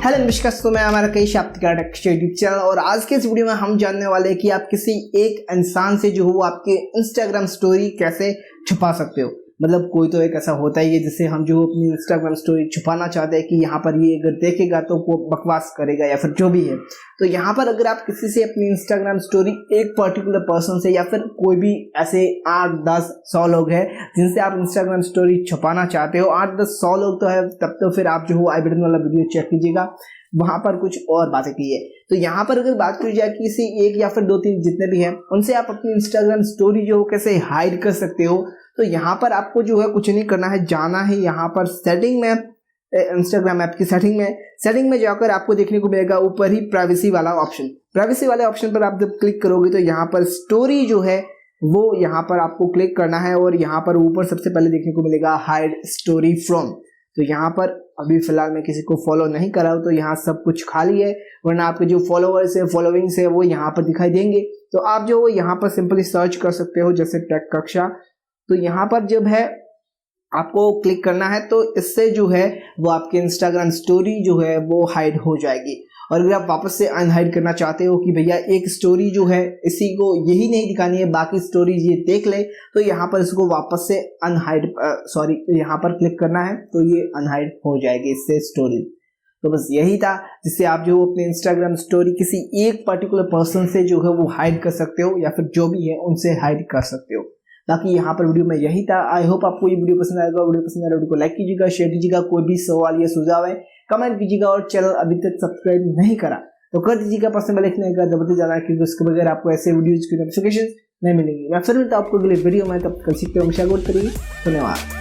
Hello नमस्कार, तो मैं हमारा कई आपका यूट्यूब चैनल और आज के इस वीडियो में हम जानने वाले हैं कि आप किसी एक इंसान से जो हो आपके इंस्टाग्राम स्टोरी कैसे छुपा सकते हो। मतलब कोई तो एक ऐसा होता ही है जिससे हम जो अपनी इंस्टाग्राम स्टोरी छुपाना चाहते हैं कि यहाँ पर ये अगर देखेगा तो वो बकवास करेगा या फिर जो भी है। तो यहाँ पर अगर आप किसी से अपनी इंस्टाग्राम स्टोरी एक पर्टिकुलर पर्सन से या फिर कोई भी ऐसे 8-10-100 लोग हैं जिनसे आप इंस्टाग्राम स्टोरी छुपाना चाहते हो, 8-10-100 लोग तो है, तब तो फिर आप जो हो आई बटन वाला वीडियो चेक कीजिएगा, वहां पर कुछ और बातें की है। तो यहाँ पर अगर बात की जाए किसी एक या फिर 2-3 जितने भी हैं उनसे आप अपनी इंस्टाग्राम स्टोरी जो कैसे हाइड कर सकते हो। तो यहाँ पर आपको जो है कुछ नहीं करना है, जाना है यहाँ पर सेटिंग में, इंस्टाग्राम ऐप की सेटिंग में जाकर आपको देखने को मिलेगा ऊपर ही प्राइवेसी वाला ऑप्शन। प्राइवेसी वाले ऑप्शन पर आप जब क्लिक करोगे तो यहाँ पर स्टोरी जो है वो यहाँ पर आपको क्लिक करना है और यहाँ पर ऊपर सबसे पहले देखने को मिलेगा हाइड स्टोरी फ्रॉम। तो यहाँ पर अभी फिलहाल मैं किसी को फॉलो नहीं कर रहा हूँ तो यहाँ सब कुछ खाली है, वरना आपके जो फॉलोअर्स है फॉलोइंग्स है वो यहाँ पर दिखाई देंगे। तो आप जो यहाँ पर सिंपली सर्च कर सकते हो जैसे टेक कक्षा। तो यहाँ पर जब है आपको क्लिक करना है तो इससे जो है वो आपके इंस्टाग्राम स्टोरी जो है वो हाइड हो जाएगी। और अगर आप वापस से अनहाइड करना चाहते हो कि भैया एक स्टोरी जो है इसी को यही नहीं दिखानी है, बाकी स्टोरीज ये देख ले, तो यहाँ पर इसको वापस से अनहाइड यहाँ पर क्लिक करना है तो ये अनहाइड हो जाएगी इससे स्टोरी। तो बस यही था जिससे आप जो अपने इंस्टाग्राम स्टोरी किसी एक पर्टिकुलर पर्सन से जो है वो हाइड कर सकते हो या फिर जो भी है उनसे हाइड कर सकते हो। बाकी यहाँ पर वीडियो में यही था। आई होप आपको ये वीडियो पसंद आएगा। वीडियो पसंद आए वीडियो को लाइक कीजिएगा, शेयर कीजिएगा, कोई भी सवाल या सुझाव है कमेंट कीजिएगा और चैनल अभी तक सब्सक्राइब नहीं करा तो कर दीजिएगा, पास में लिखने का दबाते जाना क्योंकि उसके बगैर आपको ऐसे वीडियोज की नोटिफिकेशन नहीं मिलेंगी। मैं फिर मिलता हूं आपको अगले वीडियो में, तब तक सीखते हो। धन्यवाद।